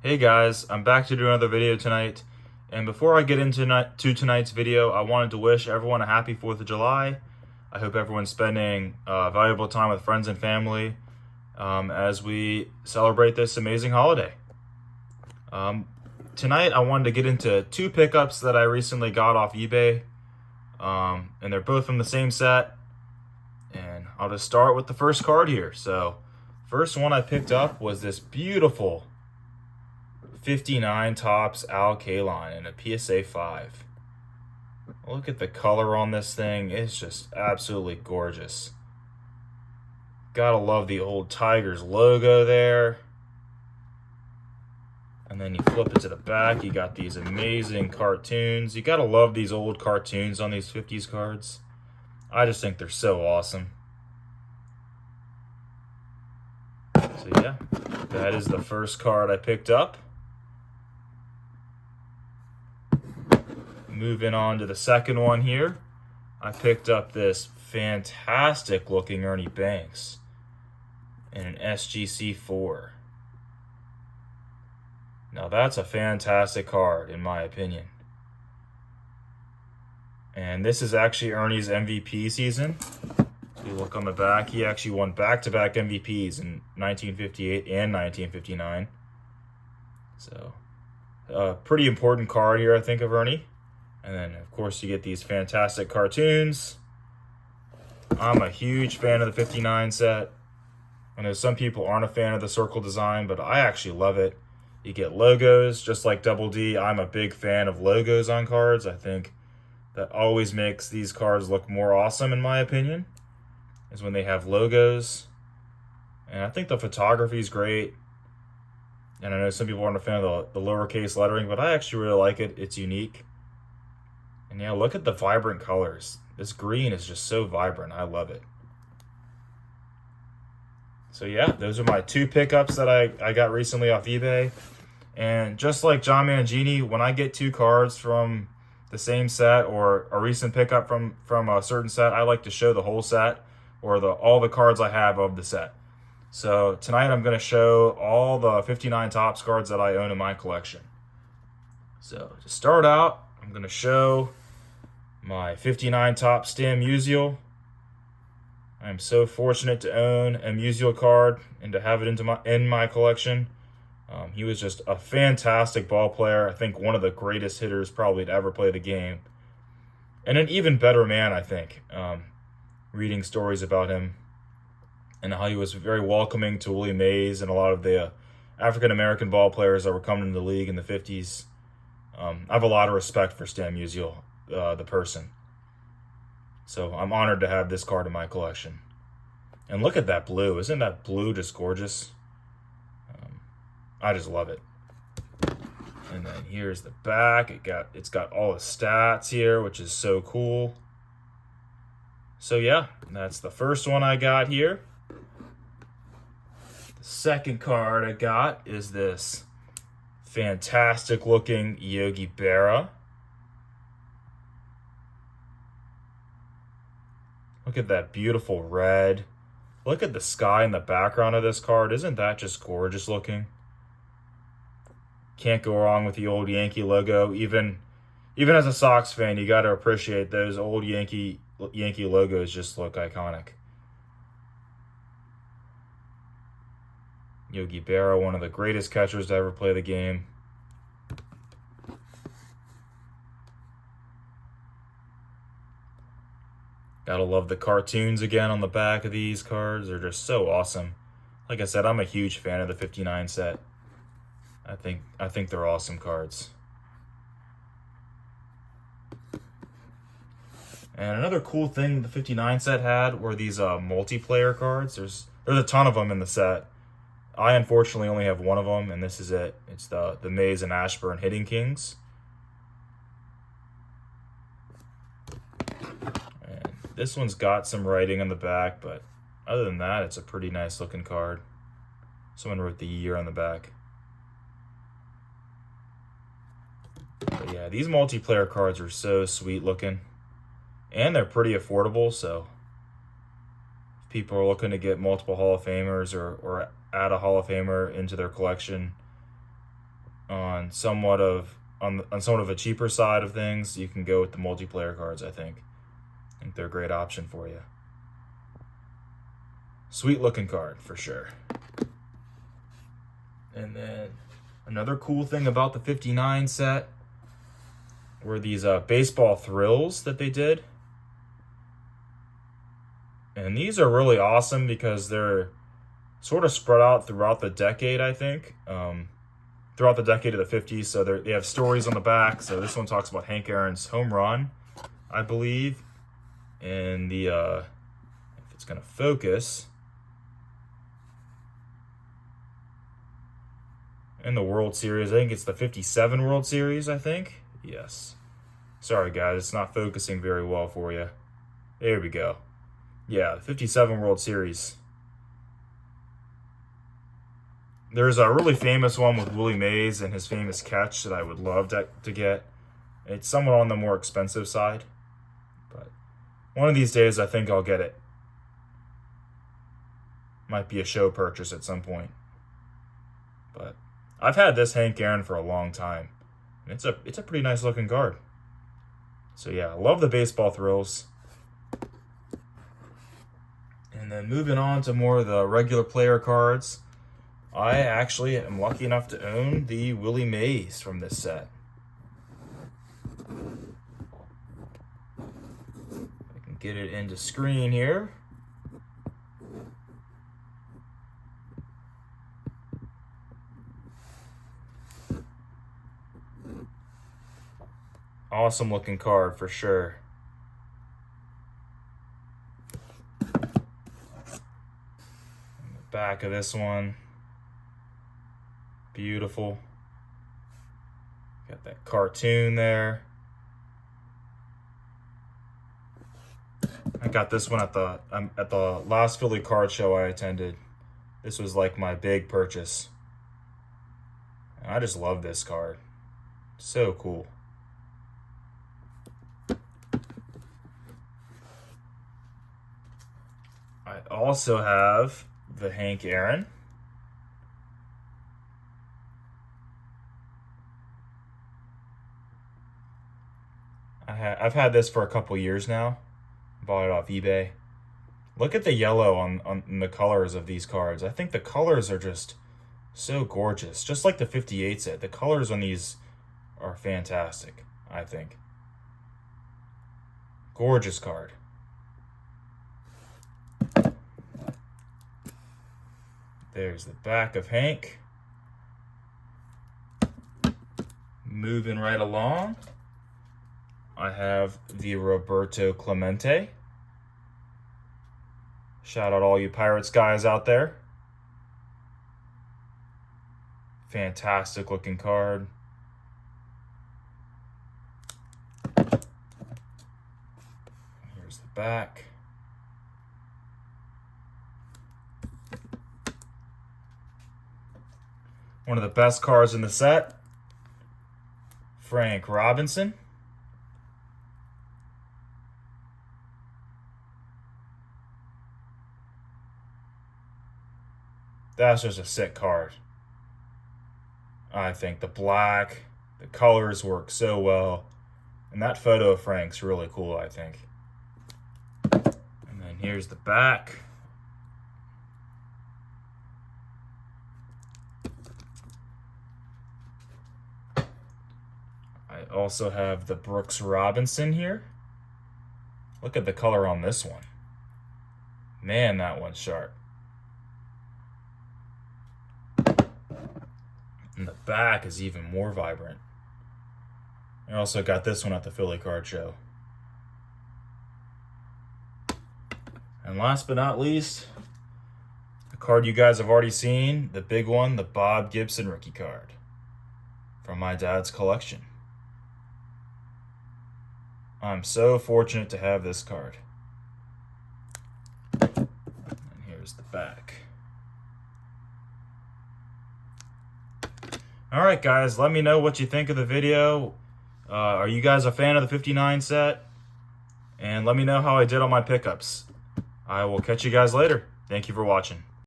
Hey guys, I'm back to do another video tonight. And before I get into tonight's video, I wanted to wish everyone a happy 4th of July. I hope everyone's spending valuable time with friends and family as we celebrate this amazing holiday. Um, Tonight, I wanted to get into two pickups that I recently got off eBay. And they're both from the same set. And I'll just start with the first card here. So, first one I picked up was this beautiful 59 Topps Al Kaline in a PSA 5. Look at the color on this thing. It's just absolutely gorgeous. Gotta love the old Tigers logo there. And then you flip it to the back, you got these amazing cartoons. You gotta love these old cartoons on these 50s cards. I just think they're so awesome. So yeah, that is the first card I picked up. Moving on to the second one here, I picked up this fantastic looking Ernie Banks in an SGC 4. Now that's a fantastic card in my opinion. And this is actually Ernie's MVP season. If you look on the back, he actually won back-to-back MVPs in 1958 and 1959. So, a pretty important card here, I think, of Ernie. And then, of course, you get these fantastic cartoons. I'm a huge fan of the 59 set. I know some people aren't a fan of the circle design, but I actually love it. You get logos, just like Double D. I'm a big fan of logos on cards. I think that always makes these cards look more awesome, in my opinion, is when they have logos. And I think the photography is great. And I know some people aren't a fan of the lowercase lettering, but I actually really like it. It's unique. And yeah, look at the vibrant colors. This green is just so vibrant. I love it. So yeah, those are my two pickups that I got recently off eBay. And just like John Mangini, when I get two cards from the same set or a recent pickup from a certain set, I like to show the whole set or all the cards I have of the set. So tonight I'm going to show all the 59 Topps cards that I own in my collection. So to start out, I'm going to show my 59 Topps Stan Musial. I'm so fortunate to own a Musial card and to have it in my collection. He was just a fantastic ball player. I think one of the greatest hitters probably to ever play the game. And an even better man, I think. Reading stories about him and how he was very welcoming to Willie Mays and a lot of the African-American ball players that were coming into the league in the 50s. I have a lot of respect for Stan Musial, the person. So I'm honored to have this card in my collection. And look at that blue. Isn't that blue just gorgeous? I just love it. And then here's the back. It's got all the stats here, which is so cool. So yeah, that's the first one I got here. The second card I got is this fantastic looking Yogi Berra. Look at that beautiful red. Look at the sky in the background of this card. Isn't that just gorgeous looking? Can't go wrong with the old Yankee logo. Even as a Sox fan, you got to appreciate those old Yankee logos just look iconic. Yogi Berra, one of the greatest catchers to ever play the game. Gotta love the cartoons again on the back of these cards. They're just so awesome. Like I said, I'm a huge fan of the 59 set. I think they're awesome cards. And another cool thing the 59 set had were these multiplayer cards. There's a ton of them in the set. I unfortunately only have one of them, and this is it. It's the Mays and Ashburn Hitting Kings. And this one's got some writing on the back, but other than that, it's a pretty nice looking card. Someone wrote the year on the back. But yeah, these multiplayer cards are so sweet looking. And they're pretty affordable, so if people are looking to get multiple Hall of Famers or add a Hall of Famer into their collection, on somewhat of a cheaper side of things, you can go with the multiplayer cards, I think. I think they're a great option for you. Sweet looking card for sure. And then another cool thing about the 59 set were these baseball thrills that they did. And these are really awesome because they're sort of spread out throughout the decade, I think. Throughout the decade of the 50s. So they have stories on the back. So this one talks about Hank Aaron's home run, I believe. And the, if it's going to focus, in the World Series, I think it's the 57 World Series, I think. Yes. Sorry, guys, it's not focusing very well for you. There we go. Yeah, the 57 World Series. There's a really famous one with Willie Mays and his famous catch that I would love to get. It's somewhat on the more expensive side, but one of these days I think I'll get it. Might be a show purchase at some point. But I've had this Hank Aaron for a long time. And it's a pretty nice looking card. So yeah, I love the baseball thrills. And then moving on to more of the regular player cards. I actually am lucky enough to own the Willie Mays from this set. I can get it into screen here. Awesome looking card for sure. And the back of this one. Beautiful. Got that cartoon there. I got this one at the last Philly card show I attended. This was like my big purchase. I just love this card. So cool. I also have the Hank Aaron. I've had this for a couple years now. Bought it off eBay. Look at the yellow on the colors of these cards. I think the colors are just so gorgeous. Just like the 58 set. The colors on these are fantastic, I think. Gorgeous card. There's the back of Hank. Moving right along. I have the Roberto Clemente. Shout out all you Pirates guys out there. Fantastic looking card. Here's the back. One of the best cards in the set. Frank Robinson. That's just a sick card. I think the black, the colors work so well. And that photo of Frank's really cool, I think. And then here's the back. I also have the Brooks Robinson here. Look at the color on this one. Man, that one's sharp. And the back is even more vibrant. I also got this one at the Philly card show. And last but not least, a card you guys have already seen, the big one, the Bob Gibson rookie card from my dad's collection. I'm so fortunate to have this card. And here's the back. All right, guys, let me know what you think of the video. Are you guys a fan of the 59 set? And let me know how I did on my pickups. I will catch you guys later. Thank you for watching.